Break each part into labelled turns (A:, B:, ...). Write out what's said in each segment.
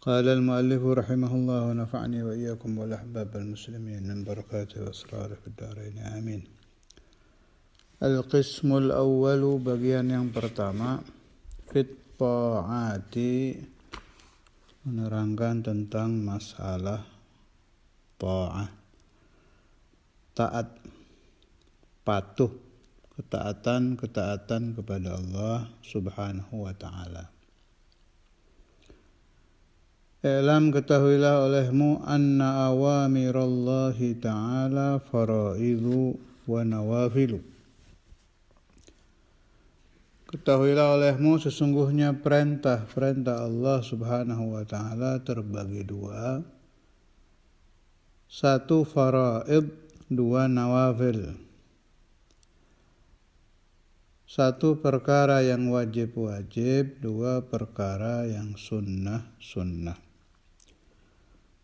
A: قال المؤلف رحمه الله ونفعني وإياكم والأحباب المسلمين من بركاته وأسراره في الدارين آمين. Al-qismul awwalu, bagian yang pertama, fit ta'ati, menerangkan tentang masalah ta'ah, taat, patuh, ketaatan kepada Allah subhanahu wa ta'ala. I'lam, ketahuilah olehmu, anna awamirallahi ta'ala faraidu wa nawafilu. Ketahuilah olehmu, sesungguhnya perintah Allah subhanahu wa ta'ala terbagi dua. Satu faraid, dua nawafil. Satu perkara yang wajib-wajib, dua perkara yang sunnah-sunnah.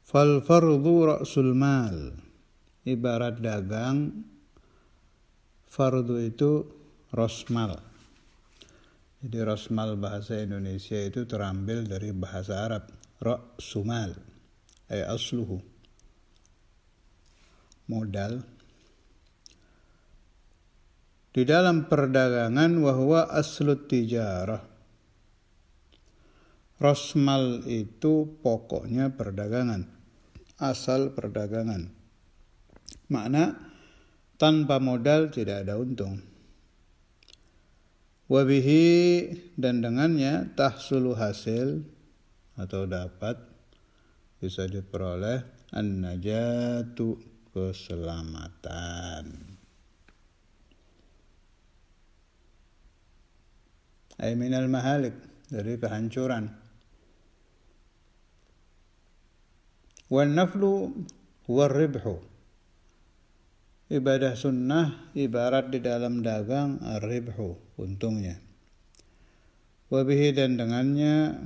A: Fal fardu ra'sul mal, ibarat dagang, fardu itu rosmal. Jadi rosmal bahasa Indonesia itu terambil dari bahasa Arab, ra'sumal, ay asluhu, modal. Di dalam perdagangan, wahwa aslut tijarah, rosmal itu pokoknya perdagangan, asal perdagangan. Makna tanpa modal tidak ada untung. Wabihi, dan dengannya, tahsulu hasil atau dapat, bisa diperoleh an-najatu, keselamatan. Ay minal mahalik, dari kehancuran. Wan naflu huwa ribhu, ibadah sunnah ibarat di dalam dagang ar-ribhu, untungnya. Wabihi, dan dengannya,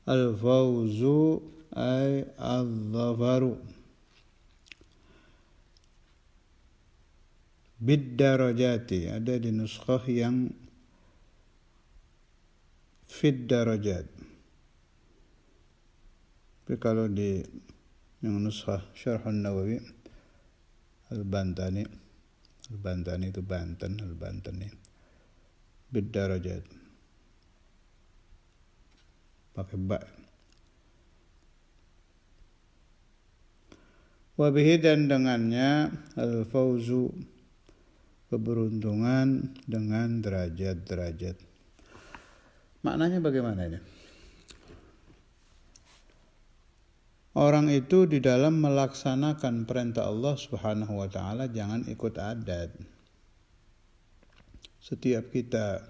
A: al-fawzu ay al-zafaru, bid-darajati, ada di nuskhah yang fid darajat. Tapi kalau di yang nuskhah Syarhun Nawawi Al-Bantani itu Banten, Al-Bantani, bid-darajat, pakai ba. Wabihi, dan dengannya, al-fawzu, keberuntungan dengan derajat-derajat. Maknanya bagaimana ini? Orang itu di dalam melaksanakan perintah Allah subhanahu wa ta'ala jangan ikut adat. Setiap kita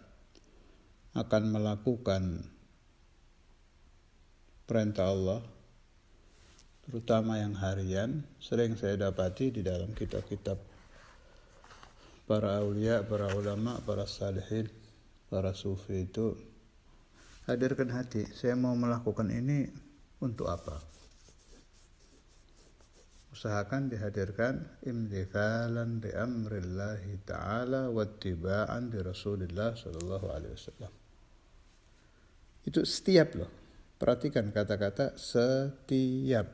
A: akan melakukan perintah Allah, terutama yang harian, sering saya dapati di dalam kitab-kitab para aulia, para ulama, para salihin, para sufi itu, hadirkan hati, saya mau melakukan ini untuk apa? Usahakan dihadirkan imtithalan li amrillahi ta'ala wattiba'an li Rasulillah sallallahu alaihi wasallam. Itu setiap loh. Perhatikan kata-kata setiap.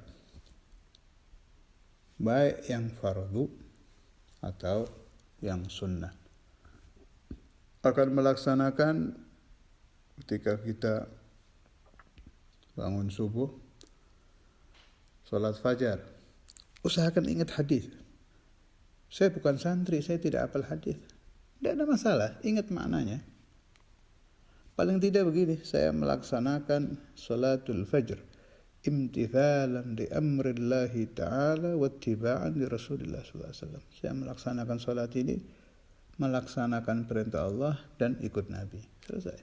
A: Baik yang fardu atau yang sunnah. Akan melaksanakan ketika kita bangun subuh, sholat fajar. Usahakan ingat hadis. Saya bukan santri, saya tidak hafal hadis. Tidak ada masalah, ingat maknanya. Paling tidak begini, saya melaksanakan salatul fajr imtithalan li amrillahi ta'ala wattiba'an li Rasulillah sallallahu alaihi wasallam. Saya melaksanakan salat ini melaksanakan perintah Allah dan ikut Nabi. Selesai.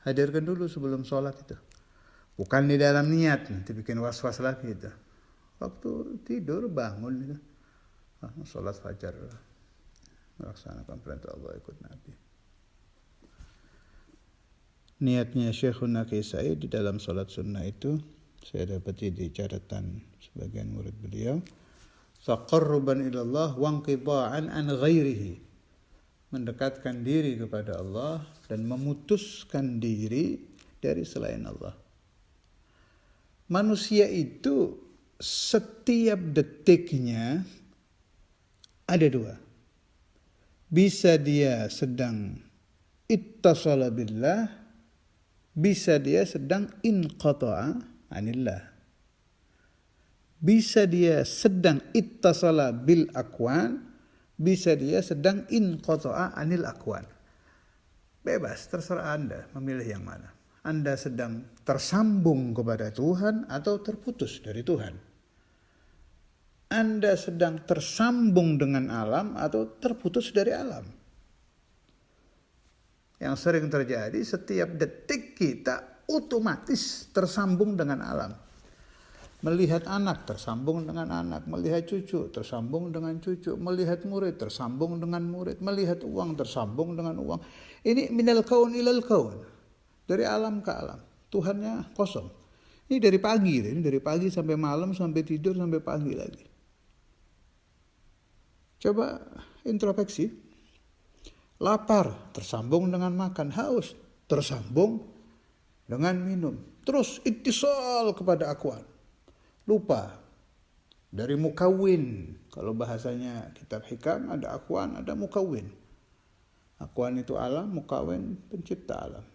A: Hadirkan dulu sebelum salat itu. Bukan di dalam niat, nanti bikin was-was lagi itu. Waktu tidur bangun itu, salat fajar, melaksanakan perintah Allah, ikut Nabi. Niatnya Syekhuna Kisai di dalam salat sunnah itu, saya dapati di catatan sebagian murid beliau, taqarruban ilallah wanqida'an an ghairihi, mendekatkan diri kepada Allah dan memutuskan diri dari selain Allah. Manusia itu setiap detiknya ada dua. Bisa dia sedang ittasala billah, bisa dia sedang inqata'a anillah. Bisa dia sedang ittasala bil akwan, bisa dia sedang inqata'a anil akwan. Bebas, terserah Anda memilih yang mana. Anda sedang tersambung kepada Tuhan atau terputus dari Tuhan. Anda sedang tersambung dengan alam atau terputus dari alam. Yang sering terjadi, setiap detik kita otomatis tersambung dengan alam. Melihat anak tersambung dengan anak, melihat cucu tersambung dengan cucu, melihat murid tersambung dengan murid, melihat uang tersambung dengan uang. Ini minal kaun ilal kaun, dari alam ke alam. Tuhannya kosong. Ini dari pagi sampai malam, sampai tidur, sampai pagi lagi. Coba introspeksi. Lapar tersambung dengan makan, haus tersambung dengan minum. Terus ittisal kepada akwan. Lupa dari mukawin. Kalau bahasanya kitab hikam ada akwan, ada mukawin. Akwan itu alam, mukawin pencipta alam.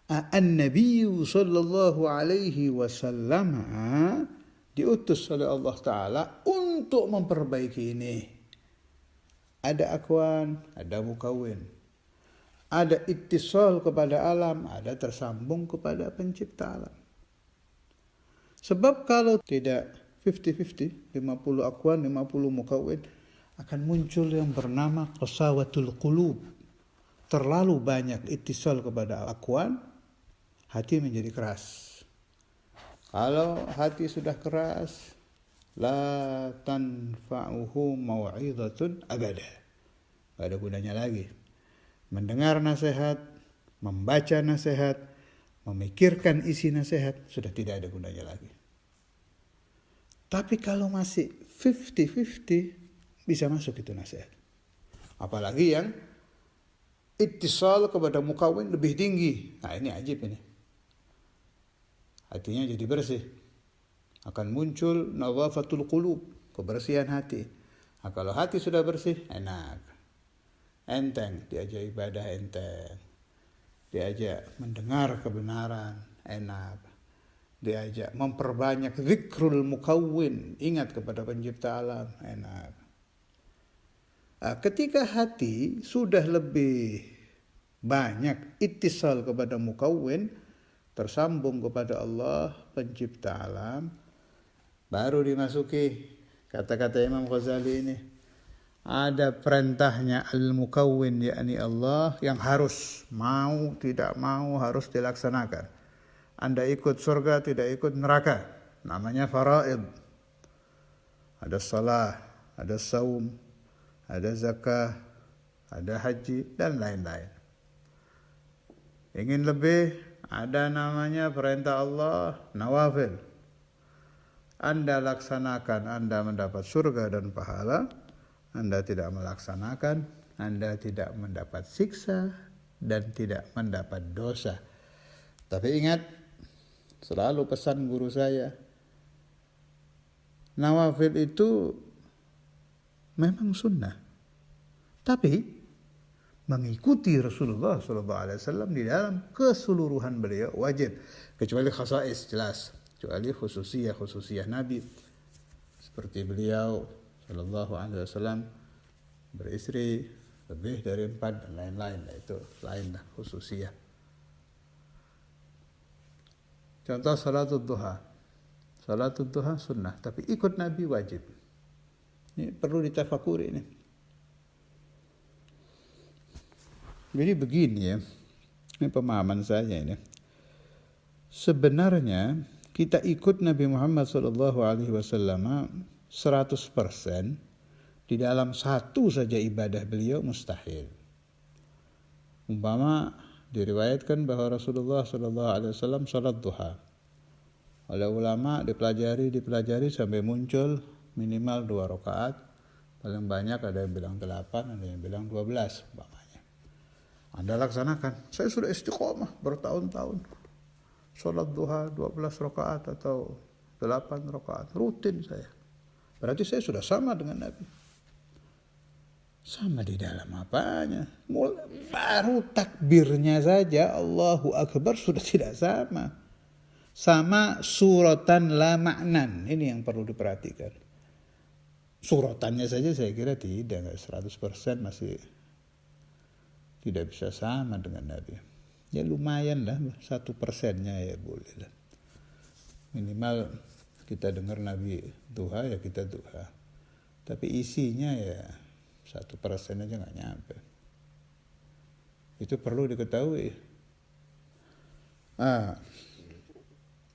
A: An-Nabi sallallahu alaihi wasallam diutus oleh Allah Ta'ala untuk memperbaiki ini. Ada akwan, ada mukawin. Ada ittisal kepada alam, ada tersambung kepada pencipta alam. Sebab kalau tidak 50-50, 50 akwan, 50 mukawin, akan muncul yang bernama qasawatul qulub. Terlalu banyak ittisal kepada akwan, hati menjadi keras. Kalau hati sudah keras, la tanfa'uhu mau'izatun abada. Tidak ada gunanya lagi. Mendengar nasihat, membaca nasihat, memikirkan isi nasihat, sudah tidak ada gunanya lagi. Tapi kalau masih 50-50, bisa masuk itu nasihat. Apalagi yang ittisal kepada mukawin lebih tinggi. Nah ini ajib ini. Hatinya jadi bersih. Akan muncul nadhafatul qulub, kebersihan hati. Nah, kalau hati sudah bersih, enak. Enteng, diajak ibadah enteng. Diajak mendengar kebenaran, enak. Diajak memperbanyak zikrul mukawwin, ingat kepada pencipta alam, enak. Nah, ketika hati sudah lebih banyak ittisal kepada mukawwin, tersambung kepada Allah, pencipta alam, baru dimasuki kata-kata Imam Ghazali ini. Ada perintahnya al-mukawwin, yakni Allah, yang harus, mau tidak mau harus dilaksanakan. Anda ikut surga, tidak ikut neraka. Namanya faraid. Ada salah, ada saum, ada zakah, ada haji, dan lain-lain. Ingin lebih, ada namanya perintah Allah, nawafil. Anda laksanakan, Anda mendapat surga dan pahala. Anda tidak melaksanakan, Anda tidak mendapat siksa dan tidak mendapat dosa. Tapi ingat, selalu pesan guru saya, nawafil itu memang sunnah. Tapi mengikuti Rasulullah SAW di dalam keseluruhan beliau wajib. Kecuali khasais, jelas. Kecuali khususiyah Nabi. Seperti beliau SAW beristri lebih dari 4 dan lain-lain. Itu lain lah, khususiyah. Contoh salatul duha. Salatul duha sunnah, tapi ikut Nabi wajib. Ini perlu ditafakuri ini. Jadi begini ya, ini pemahaman saya ini. Sebenarnya kita ikut Nabi Muhammad SAW 100% di dalam satu saja ibadah beliau mustahil. Umpama diriwayatkan bahwa Rasulullah SAW salat duha. Oleh ulama dipelajari sampai muncul minimal 2 rakaat. Paling banyak ada yang bilang 8, ada yang bilang 12 umpamanya. Anda laksanakan. Saya sudah istiqomah bertahun-tahun. Sholat duha 12 rakaat atau 8 rakaat. Rutin saya. Berarti saya sudah sama dengan Nabi. Sama di dalam apanya? Baru takbirnya saja Allahu Akbar sudah tidak sama. Sama suratan la ma'nan. Ini yang perlu diperhatikan. Suratannya saja saya kira tidak 100% masih tidak bisa sama dengan Nabi. Ya lumayan lah 1%-nya ya boleh lah. Minimal kita dengar Nabi duha ya kita duha. Tapi isinya ya 1% aja nggak nyampe. Itu perlu diketahui.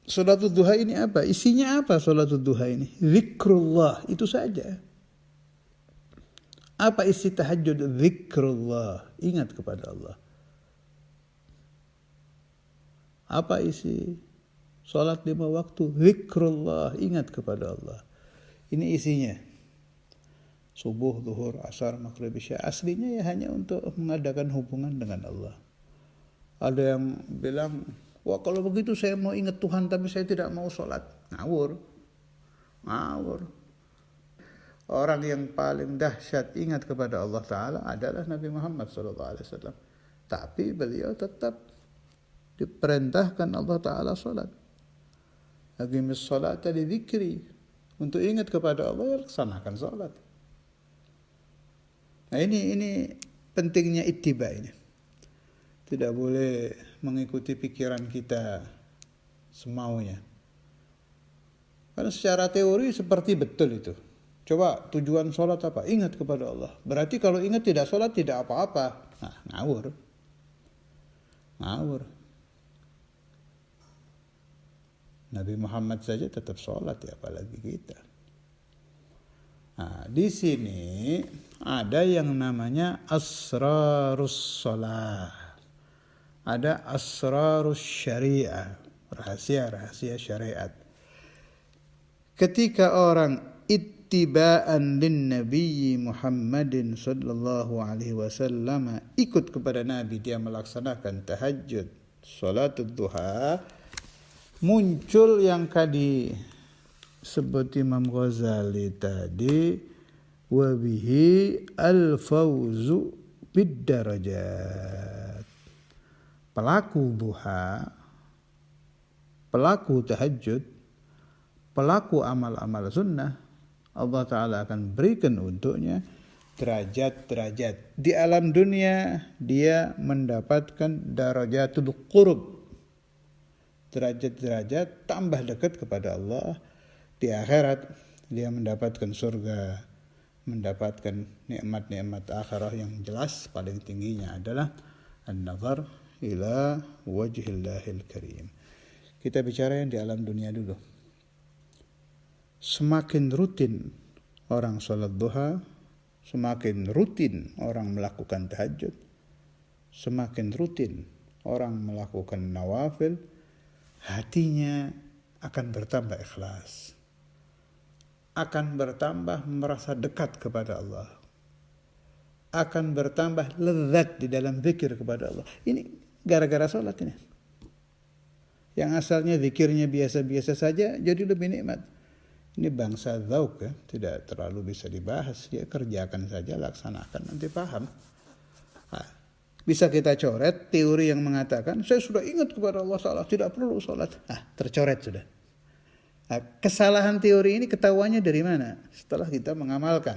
A: Sholatul duha ini apa? Isinya apa sholatul duha ini? Zikrullah, itu saja. Apa isi tahajud? Zikrullah, ingat kepada Allah. Apa isi sholat 5 waktu? Zikrullah, ingat kepada Allah. Ini isinya. Subuh, zuhur, asar, maghrib, isya. Aslinya ya hanya untuk mengadakan hubungan dengan Allah. Ada yang bilang, wah kalau begitu saya mau ingat Tuhan tapi saya tidak mau sholat. Ngawur. Orang yang paling dahsyat ingat kepada Allah Ta'ala adalah Nabi Muhammad SAW. Tapi beliau tetap diperintahkan Allah Ta'ala sholat. Aqimis sholata li dzikri. Untuk ingat kepada Allah ya laksanakan sholat. Nah ini pentingnya ittiba ini. Tidak boleh mengikuti pikiran kita semaunya. Karena secara teori seperti betul itu. Coba tujuan sholat apa? Ingat kepada Allah. Berarti kalau ingat tidak sholat tidak apa-apa. Nah, ngawur. Nabi Muhammad saja tetap sholat ya, apalagi kita. Nah, di sini ada yang namanya asrarus sholat. Ada asrarus syariah, rahasia-rahasia syariat. Ketika orang ittiba'an lin Nabi Muhammadin sallallahu alaihi wasallam ikut kepada Nabi, dia melaksanakan tahajud, salatul duha, muncul yang tadi sebut Imam Ghazali tadi, wabihi al-fawzu bid-darajat. Pelaku duha, pelaku tahajud, pelaku amal-amal sunnah, Allah Ta'ala akan berikan untuknya derajat-derajat. Di alam dunia dia mendapatkan darajatul qurb, derajat-derajat tambah dekat kepada Allah. Di akhirat dia mendapatkan surga, mendapatkan nikmat-nikmat akhirah yang jelas. Paling tingginya adalah an-nazar ila wajhillahil karim. Kita bicara yang di alam dunia dulu. Semakin rutin orang sholat duha, semakin rutin orang melakukan tahajud, semakin rutin orang melakukan nawafil, hatinya akan bertambah ikhlas, akan bertambah merasa dekat kepada Allah, akan bertambah lezat di dalam zikir kepada Allah. Ini gara-gara sholat ini. Yang asalnya zikirnya biasa-biasa saja jadi lebih nikmat. Ini bangsa dzauq ya, tidak terlalu bisa dibahas. Dia kerjakan saja, laksanakan, nanti paham. Nah, bisa kita coret teori yang mengatakan saya sudah ingat kepada Allah Ta'ala, tidak perlu sholat. Tercoret sudah. Nah, kesalahan teori ini ketahuannya dari mana? Setelah kita mengamalkan.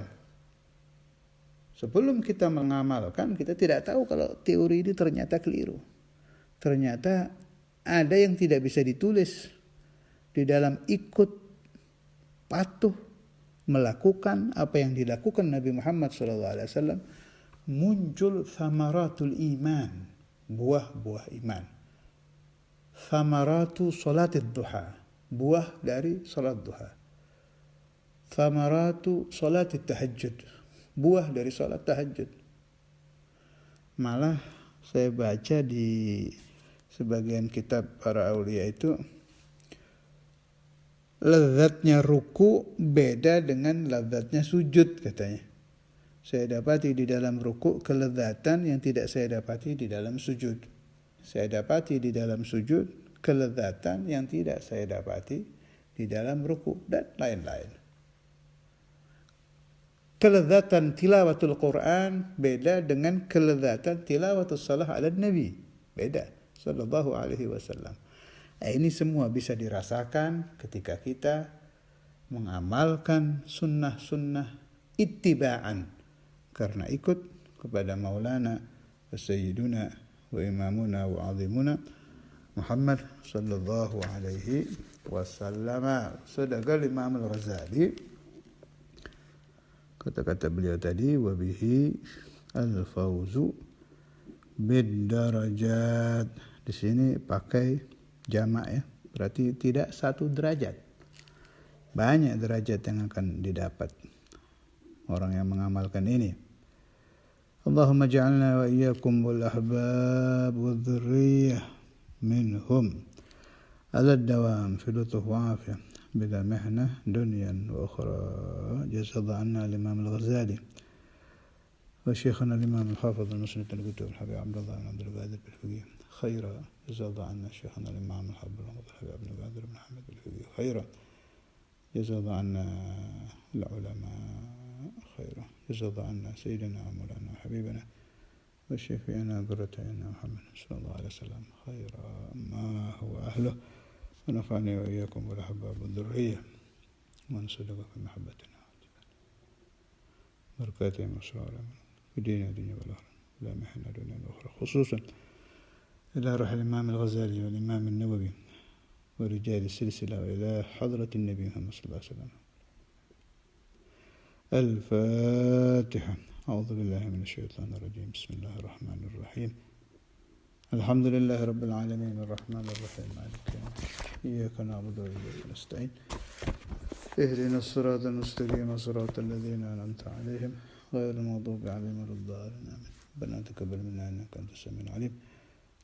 A: Sebelum kita mengamalkan, kita tidak tahu kalau teori ini ternyata keliru. Ternyata ada yang tidak bisa ditulis di dalam ikut patuh melakukan apa yang dilakukan Nabi Muhammad SAW. Muncul thamaratul iman, buah-buah iman. Thamaratu salatid duha, buah dari salat duha. Thamaratu salatid tahajud, buah dari salat tahajud. Malah saya baca di sebagian kitab para aulia itu, lezatnya ruku beda dengan lezatnya sujud katanya. Saya dapati di dalam rukuk kelezatan yang tidak saya dapati di dalam sujud. Saya dapati di dalam sujud kelezatan yang tidak saya dapati di dalam rukuk dan lain-lain. Kelezatan tilawatul Quran beda dengan kelezatan tilawatul salah ala Nabi. Beda. Sallallahu alaihi wasallam. Ini semua bisa dirasakan ketika kita mengamalkan sunnah-sunnah ittiba'an. Karena ikut kepada Maulana wa Sayyiduna wa Imamuna wa Azimuna Muhammad sallallahu alaihi wasallam. Sedangkan Imam Al-Ghazali, kata-kata beliau tadi, wa bihi al-fawzu bid-darajat. Di sini pakai jamak ya, berarti tidak satu derajat. Banyak derajat yang akan didapat orang yang mengamalkan ini. Allahumma ja'alna wa iyyakum wal ahbab wal dhurriyyah minhum ala dawam fi lutuf wa afiyah bila mihnah dunyan wa ukhra. Jazallahu anna al-Imam Al-Ghazali wa syekhana al-Imam Al-Hafiz al-Musnid al-Kutub al-Habib Abdullah bin Abdul Qadir al-Fiqih khaira. Jazallahu anna syekhana al-Imam Al-Hafiz al-Habib Abdul Qadir bin Ahmad al-Fiqih khaira. Jazallahu anna al-ulama خيرا. جزا الله عنا سيدنا ومولانا وحبيبنا وشفيعنا ذرتنا محمد صلى الله عليه وسلم خير ما هو أهله ونفعني وإياكم بالأحباب والذرية ومن صدق في محبتنا بركاتهم وأسرارهم في دين الدنيا والآخرة لا محنة دنيا الأخرى خصوصا إلى روح الإمام الغزالي والإمام النووي ورجال السلسلة وإلى حضرة النبي محمد صلى الله عليه وسلم. الفاتحة. أعوذ بالله من الشيطان الرجيم. بسم الله الرحمن الرحيم. الحمد لله رب العالمين الرحمن الرحيم مالك يوم الدين إياك نعبد وإياك نستعين اهدنا الصراط المستقيم صراط الذين أنعمت عليهم غير المغضوب عليهم ولا الضالين آمين. ربنا تقبل منا إنك أنت السميع العليم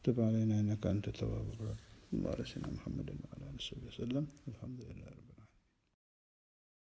A: تب علينا إنك أنت التواب الرحيم. اللهم صل على محمد وعلى آله وصحبه وسلم. الحمد لله رب العالمين.